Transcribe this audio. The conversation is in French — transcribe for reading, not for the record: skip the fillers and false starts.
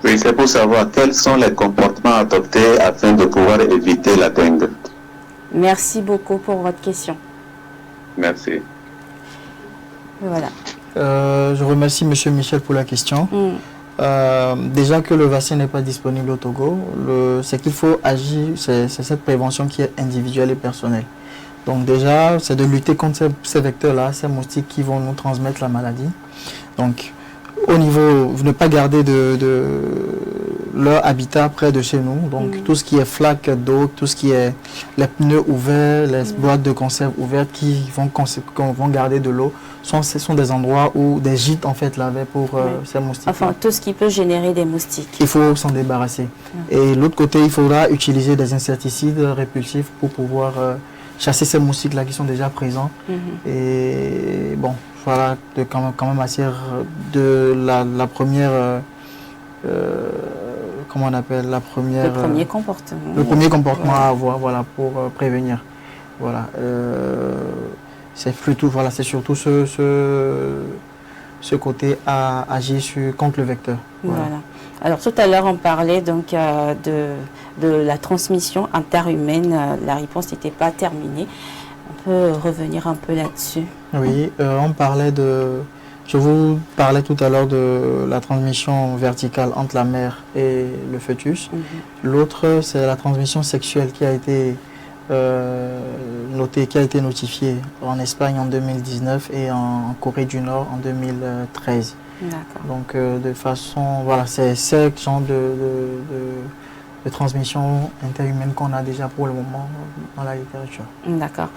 Oui, c'est pour savoir quels sont les comportements adoptés afin de pouvoir éviter la dengue. Merci beaucoup pour votre question. Merci. Voilà. Je remercie M. Michel pour la question. Déjà que le vaccin n'est pas disponible au Togo, c'est qu'il faut agir, c'est cette prévention qui est individuelle et personnelle. Donc déjà, c'est de lutter contre ces vecteurs-là, ces moustiques qui vont nous transmettre la maladie. Donc, au niveau, ne pas garder leur habitat près de chez nous. Donc, tout ce qui est flaque d'eau, tout ce qui est les pneus ouverts, les boîtes de conserve ouvertes qui vont garder de l'eau, ce sont des endroits où des gîtes en fait lavés pour ces moustiques. Enfin, tout ce qui peut générer des moustiques. Il faut s'en débarrasser. Et l'autre côté, il faudra utiliser des insecticides répulsifs pour pouvoir chasser ces moustiques-là qui sont déjà présents. Et bon, voilà, quand même assurer de la première, comment on appelle, la première... Le premier comportement. Le premier comportement à avoir, voilà, pour prévenir. Voilà. C'est plutôt, voilà, c'est surtout ce côté à agir contre le vecteur. Voilà. Alors tout à l'heure, on parlait donc de la transmission interhumaine. La réponse n'était pas terminée. On peut revenir un peu là-dessus. Oui, on parlait je vous parlais tout à l'heure de la transmission verticale entre la mère et le fœtus. L'autre, c'est la transmission sexuelle qui a été notifiée en Espagne en 2019 et en Corée du Nord en 2013. Donc de façon, voilà, c'est ce genre de transmission interhumaine qu'on a déjà pour le moment dans la littérature. D'accord.